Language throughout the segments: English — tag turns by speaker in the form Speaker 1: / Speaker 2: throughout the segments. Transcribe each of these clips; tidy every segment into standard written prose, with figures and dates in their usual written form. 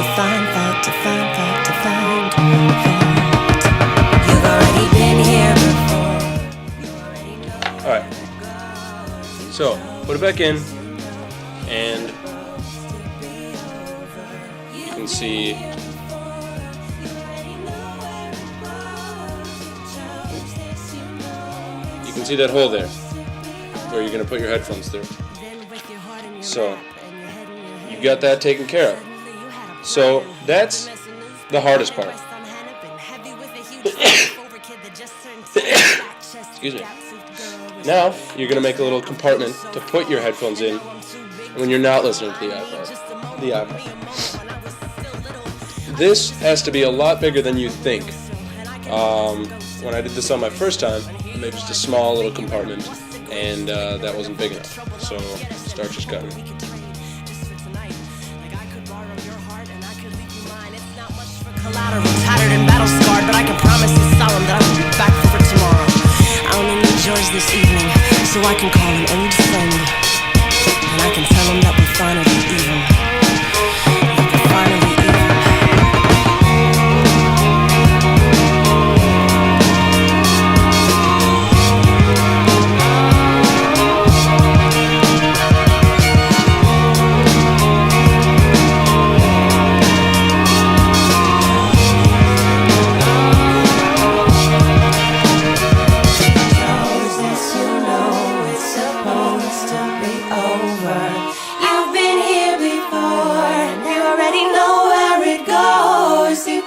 Speaker 1: to find, fact to find, fact to find, fact. You've already been here before.
Speaker 2: Alright, so put it back in, and you can see that hole there where you're going to put your headphones through. So you got that taken care of. So that's the hardest part. Excuse me. Now you're going to make a little compartment to put your headphones in when you're not listening to the iPod. This has to be a lot bigger than you think. When I did this on my first time, I made just a small little compartment, and that wasn't big enough, so start just cutting.
Speaker 1: Collateral, tattered and battle scarred, but I can promise this solemn that I will be back for it tomorrow. I only need yours this evening, so I can call an old friend, and I can tell him that we're finally even. That we're finally even.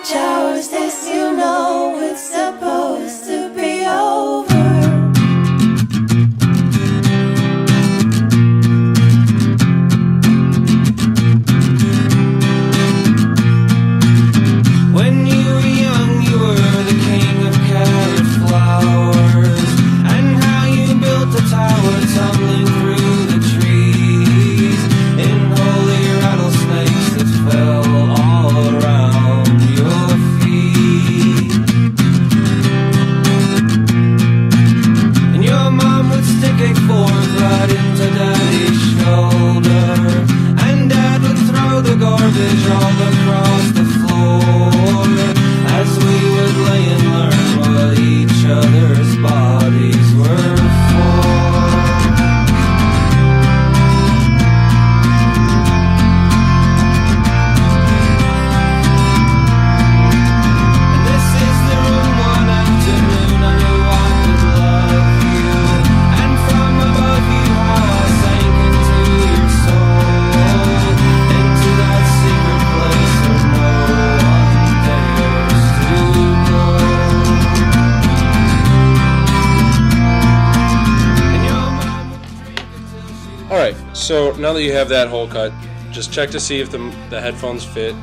Speaker 1: Chose this, you know it's supposed to be over.
Speaker 3: When you were young, you were the king of carrot flowers, and how you built a tower tumbling through the trees, in holy rattlesnakes that fell all around your feet. And your mom would stick a fork right into Daddy's shoulder, and Dad would throw the garbage all across the floor, as we would lay and learn what each other's bodies were for.
Speaker 2: Alright, so now that you have that hole cut, just check to see if the headphones fit.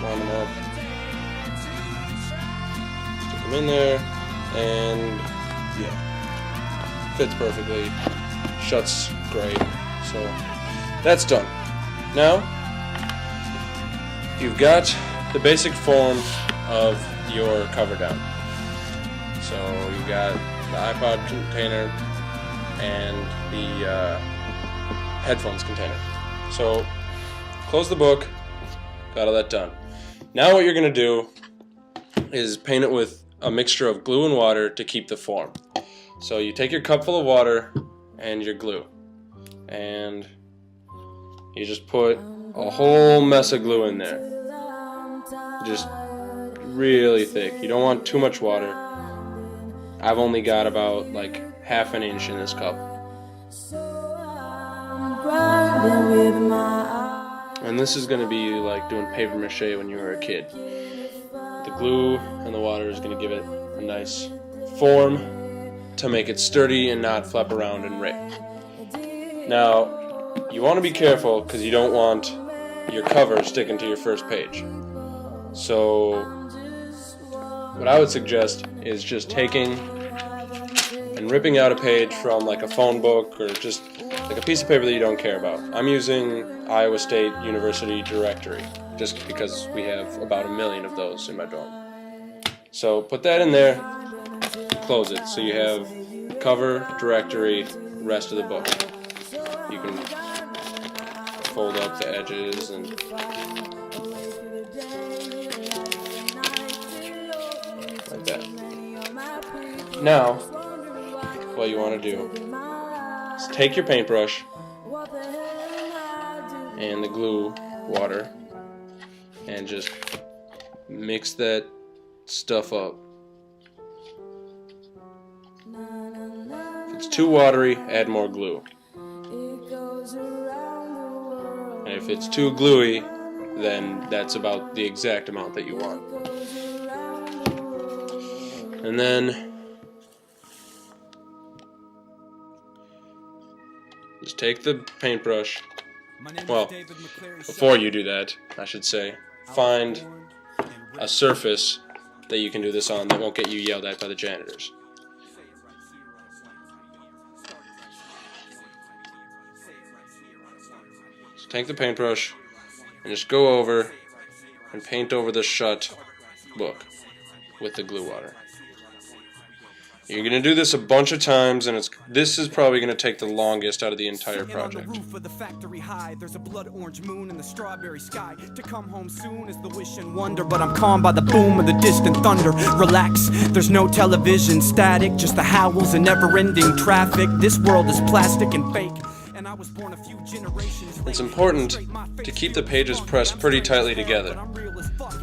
Speaker 2: Line them up. Stick them in there, and yeah, fits perfectly, shuts great, so that's done. Now, you've got the basic form of your cover down. So you got the iPod container and the headphones container. So close the book, got all that done. Now what you're going to do is paint it with a mixture of glue and water to keep the form. So you take your cup full of water and your glue, and you just put a whole mess of glue in there. Just really thick. You don't want too much water. I've only got about like half an inch in this cup. And this is going to be like doing paper mache when you were a kid. The glue and the water is going to give it a nice form to make it sturdy and not flap around and rip. Now, you want to be careful because you don't want your cover sticking to your first page. So what I would suggest is just taking and ripping out a page from like a phone book or just like a piece of paper that you don't care about. I'm using Iowa State University directory just because we have about 1 million of those in my dorm. So put that in there, close it. So you have cover, directory, rest of the book. You can fold up the edges and like that. Now, what you want to do is take your paintbrush and the glue water and just mix that stuff up. If it's too watery, add more glue. And if it's too gluey, then that's about the exact amount that you want. And then just take the paintbrush. Well, before you do that, I should say, find a surface that you can do this on that won't get you yelled at by the janitors. So take the paintbrush and just go over and paint over the shut book with the glue water. You're going to do this a bunch of times, and this is probably going to take the longest out of the entire project.
Speaker 4: On the roof of the factory high, there's a blood orange moon in the strawberry sky. To come home soon is the wish and wonder, but I'm calmed by the boom of the distant thunder. Relax, there's no television static, just the howls and never-ending traffic. This world is plastic and fake, and I was born a few generations late.
Speaker 2: It's important to keep the pages pressed pretty tightly together.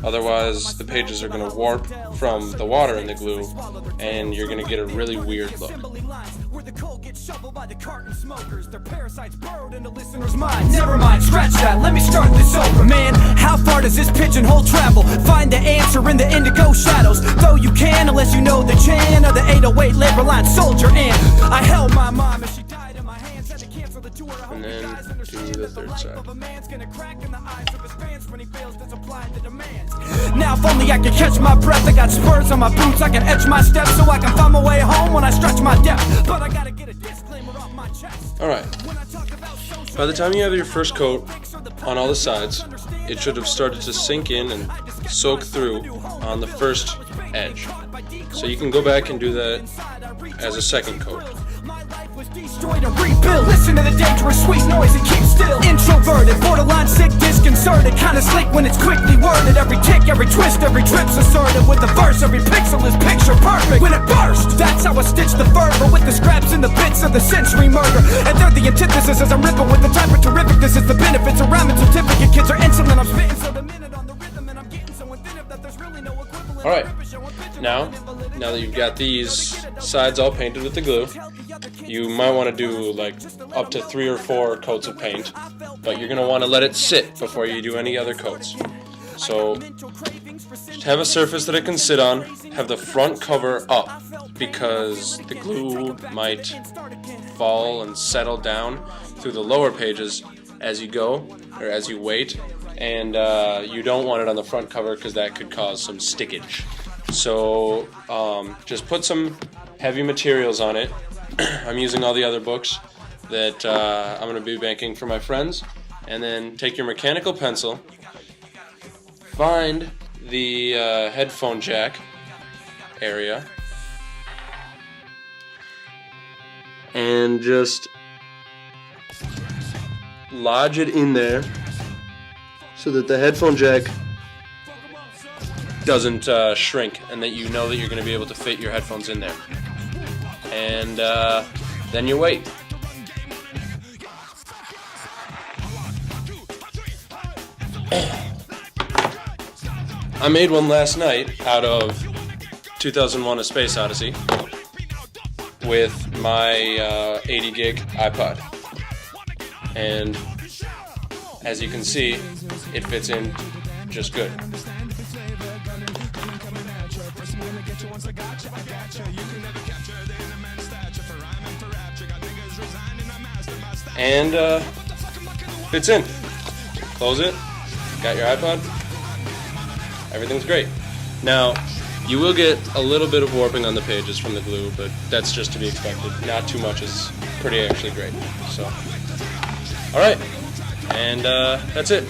Speaker 2: Otherwise, the pages are going to warp from the water in the glue, and you're going to get a really weird look.
Speaker 4: Never mind, scratch that, let me start this over. Man, how far does this pigeonhole travel? Find the answer in the indigo shadows. Though you can, unless you know the chan of the 808 labor line soldier. And I held my mom as she died in my hands. Had to cancel the tour.
Speaker 2: And then do the third side.
Speaker 4: Now if only I could catch my breath. I got spurs on my boots, I can etch my steps so I can find my way home when I stretch my depth. But I gotta get a disclaimer off my chest.
Speaker 2: Alright, by the time you have your first coat on all the sides, it should have started to sink in and soak through on the first edge. So you can go back and do that as a second coat.
Speaker 4: Destroyed and rebuild. Listen to the dangerous sweet noise and keep still. Introverted, borderline sick, disconcerted. Kinda slick when it's quickly worded. Every tick, every twist, every trip's assertive. With the verse, every pixel is picture perfect. When it bursts, that's how I stitch the fervor. With the scraps and the bits of the century murder. And they're the antithesis as I'm ripping with the type of terrific. This is the benefits of rhyming certificate. Kids are insulin, I'm spitting so the minute on the rhythm. And I'm getting so inventive that there's really no equivalent.
Speaker 2: Alright, now that you've got these sides all painted with the glue, you might want to do like up to 3 or 4 coats of paint, but you're going to want to let it sit before you do any other coats. So just have a surface that it can sit on, have the front cover up because the glue might fall and settle down through the lower pages as you go, or as you wait, and you don't want it on the front cover because that could cause some stickage. So just put some heavy materials on it. I'm using all the other books that I'm going to be banking for my friends. And then take your mechanical pencil, find the headphone jack area, and just lodge it in there so that the headphone jack doesn't shrink and that you know that you're going to be able to fit your headphones in there. And then you wait. I made one last night out of 2001: A Space Odyssey with my 80 gig iPod. And as you can see, it fits in just good. And fits in. Close it. Got your iPod. Everything's great. Now, you will get a little bit of warping on the pages from the glue, but that's just to be expected. Not too much is pretty actually great. So, all right, and that's it.